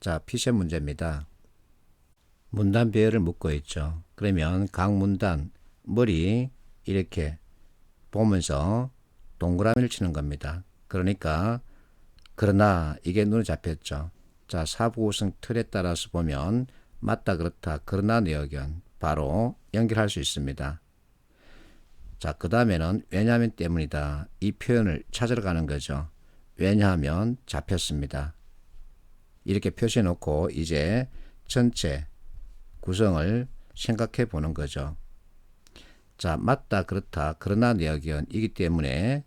자, 피션 문제입니다. 문단 배열을 묻고 있죠. 그러면 각 문단 머리 이렇게 보면서 동그라미를 치는 겁니다. 그러나 이게 눈에 잡혔죠. 자, 사부구성 틀에 따라서 보면 맞다 그렇다 그러나 내 의견 바로 연결할 수 있습니다. 자, 그 다음에는 왜냐하면 때문이다. 이 표현을 찾으러 가는 거죠. 왜냐하면 잡혔습니다. 이렇게 표시해 놓고 이제 전체 구성을 생각해 보는 거죠. 자, 맞다 그렇다 그러나 내 의견이기 때문에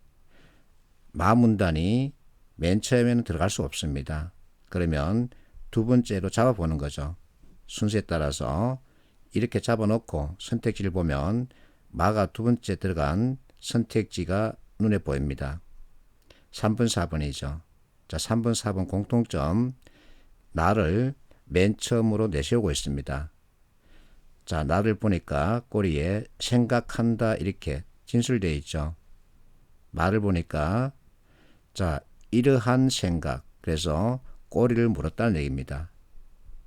마문단이 맨 처음에는 들어갈 수 없습니다. 그러면 두 번째로 잡아보는 거죠. 순서에 따라서 이렇게 잡아놓고 선택지를 보면 마가 두 번째 들어간 선택지가 눈에 보입니다. 3번, 4번이죠. 자, 3번, 4번 공통점 나를 맨 처음으로 내세우고 있습니다. 자, 나를 보니까 꼬리에 생각한다 이렇게 진술되어 있죠. 말을 보니까 자, 이러한 생각 그래서 꼬리를 물었다는 얘기입니다.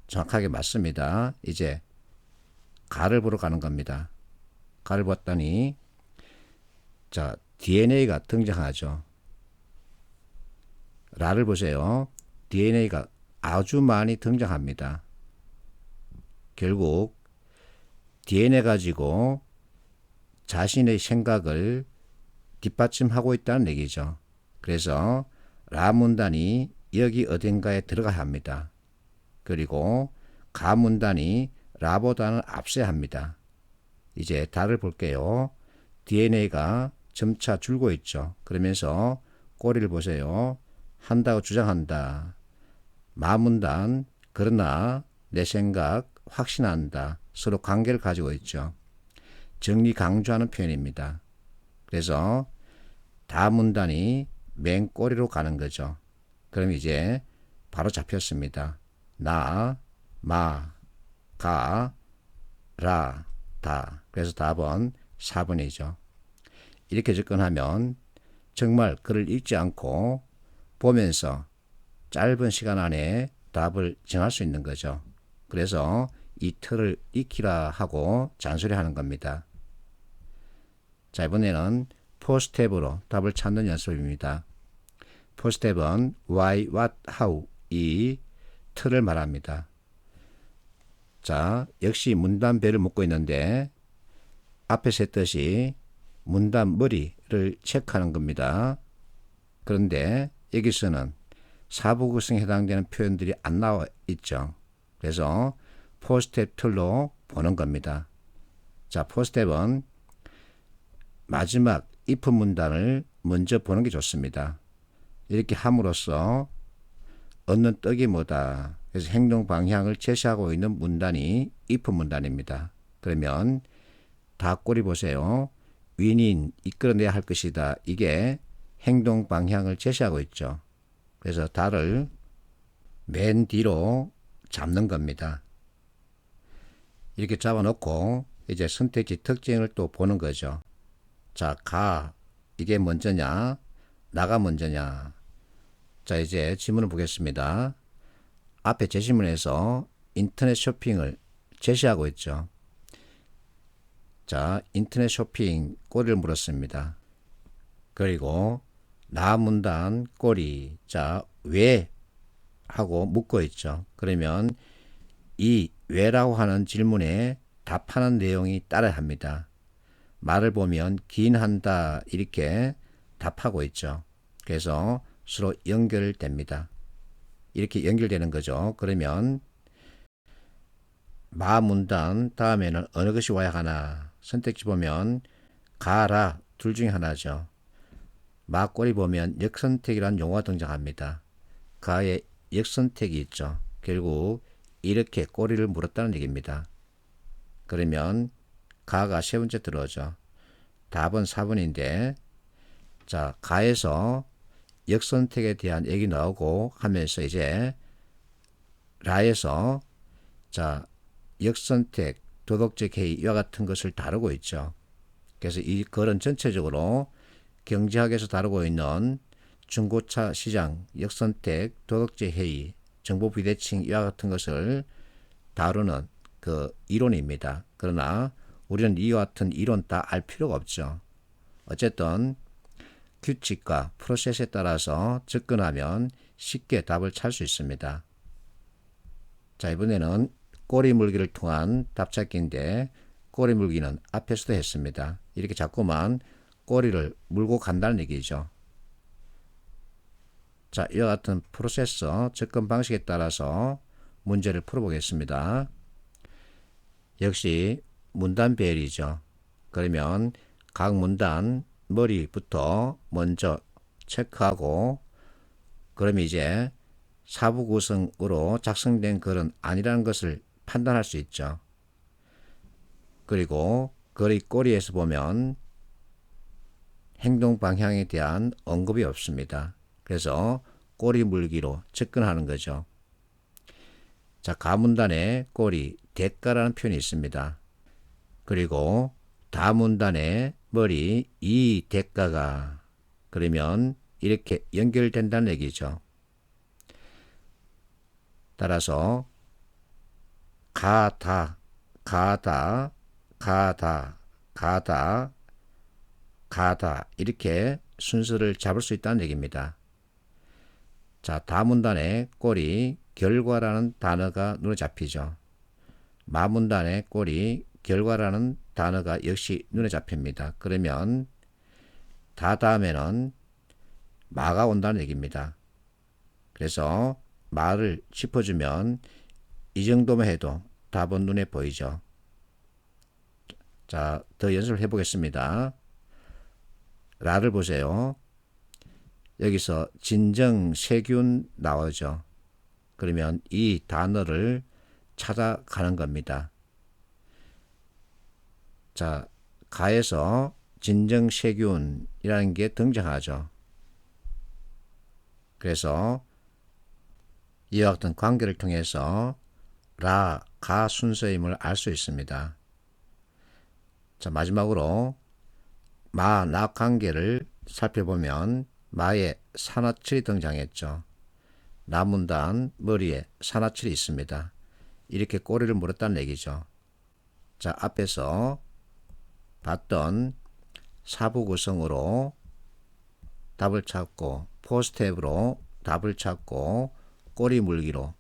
정확하게 맞습니다. 이제 가를 보러 가는 겁니다. 가를 봤더니 자, DNA가 등장하죠. 라를 보세요. DNA가 아주 많이 등장합니다. 결국 DNA 가지고 자신의 생각을 뒷받침하고 있다는 얘기죠. 그래서 라 문단이 여기 어딘가에 들어가야 합니다. 그리고 가 문단이 라보다는 앞서야 합니다. 이제 다를 볼게요. DNA가 점차 줄고 있죠. 그러면서 꼬리를 보세요. 한다고 주장한다. 마문단 그러나 내 생각 확신한다. 서로 관계를 가지고 있죠. 정리 강조하는 표현입니다. 그래서 다 문단이 맨 꼬리로 가는 거죠. 그럼 이제 바로 잡혔습니다. 나, 마, 가, 라, 다. 그래서 답은 4번이죠. 이렇게 접근하면 정말 글을 읽지 않고 보면서 짧은 시간 안에 답을 정할 수 있는 거죠. 그래서 이 틀을 익히라 하고 잔소리하는 겁니다. 자, 이번에는 포스텝으로 답을 찾는 연습입니다. 포스텝은 why, what, how 이 틀을 말합니다. 자, 역시 문단배를 묻고 있는데 앞에서 했듯이 문단 머리를 체크하는 겁니다. 그런데 여기서는 사부구성에 해당되는 표현들이 안 나와 있죠. 그래서 포스텝 틀로 보는 겁니다. 자, 포스텝은 마지막 if 문단을 먼저 보는 게 좋습니다. 이렇게 함으로써 얻는 떡이 뭐다. 그래서 행동 방향을 제시하고 있는 문단이 if 문단입니다. 그러면 다 꼬리 보세요. 윈인 이끌어내야 할 것이다. 이게 행동 방향을 제시하고 있죠. 그래서 다를 맨 뒤로 잡는 겁니다. 이렇게 잡아놓고 이제 선택지 특징을 또 보는 거죠. 자, 가 이게 먼저냐 나가 먼저냐. 자, 이제 지문을 보겠습니다. 앞에 제시문에서 인터넷 쇼핑을 제시하고 있죠. 자, 인터넷 쇼핑 꼬리를 물었습니다. 그리고 나 문단 꼬리. 자, 왜 하고 묻고 있죠. 그러면 이 왜라고 하는 질문에 답하는 내용이 따라야 합니다. 말을 보면 긴한다 이렇게 답하고 있죠. 그래서 서로 연결됩니다. 이렇게 연결되는 거죠. 그러면 마 문단 다음에는 어느 것이 와야 하나. 선택지 보면 가라 둘 중에 하나죠. 마꼬리 보면 역선택이라는 용어가 등장합니다. 가에 역선택이 있죠. 결국 이렇게 꼬리를 물었다는 얘기입니다. 그러면 가가 세 번째 들어오죠. 답은 4번인데 자, 가에서 역선택에 대한 얘기 나오고 하면서 이제 라에서 자, 역선택, 도덕적 해이 이와 같은 것을 다루고 있죠. 그래서 이 글은 전체적으로 경제학에서 다루고 있는 중고차 시장, 역선택, 도덕적 해이 정보 비대칭 이와 같은 것을 다루는 그 이론입니다. 그러나 우리는 이와 같은 이론 다 알 필요가 없죠. 어쨌든 규칙과 프로세스에 따라서 접근하면 쉽게 답을 찾을 수 있습니다. 자, 이번에는 꼬리 물기를 통한 답 찾기인데 꼬리 물기는 앞에서도 했습니다. 이렇게 자꾸만 꼬리를 물고 간다는 얘기죠. 자, 이와 같은 프로세스 접근 방식에 따라서 문제를 풀어보겠습니다. 역시 문단 배열이죠. 그러면 각 문단 머리부터 먼저 체크하고 그러면 이제 사부 구성으로 작성된 글은 아니라는 것을 판단할 수 있죠. 그리고 글의 꼬리에서 보면 행동 방향에 대한 언급이 없습니다. 그래서 꼬리 물기로 접근하는 거죠. 자, 가문단에 꼬리 대가라는 표현이 있습니다. 그리고 다문단에 머리 이 대가가 그러면 이렇게 연결된다는 얘기죠. 따라서 가다, 가다, 가다, 가다, 가다 이렇게 순서를 잡을 수 있다는 얘기입니다. 자, 다문단의 꼬리 결과라는 단어가 눈에 잡히죠. 마문단의 꼬리 결과라는 단어가 역시 눈에 잡힙니다. 그러면 다 다음에는 마가 온다는 얘기입니다. 그래서 마를 짚어주면 이 정도만 해도 답은 눈에 보이죠. 자, 더 연습을 해보겠습니다. 라를 보세요. 여기서 진정세균 나오죠. 그러면 이 단어를 찾아가는 겁니다. 자, 가에서 진정세균이라는 게 등장하죠. 그래서 이와 같은 관계를 통해서 라, 가 순서임을 알 수 있습니다. 자, 마지막으로 마, 나 관계를 살펴보면 마에 산화철이 등장했죠. 나문단 머리에 산화철이 있습니다. 이렇게 꼬리를 물었다는 얘기죠. 자, 앞에서 봤던 사부 구성으로 답을 찾고 포스텝으로 답을 찾고 꼬리 물기로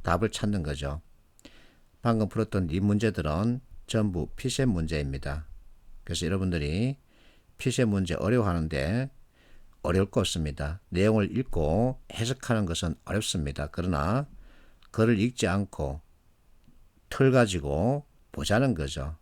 답을 찾는 거죠. 방금 풀었던 이 문제들은 전부 피셋 문제입니다. 그래서 여러분들이 피셋 문제 어려워하는데 어려울 거 없습니다. 내용을 읽고 해석하는 것은 어렵습니다. 그러나 글을 읽지 않고 틀 가지고 보자는 거죠.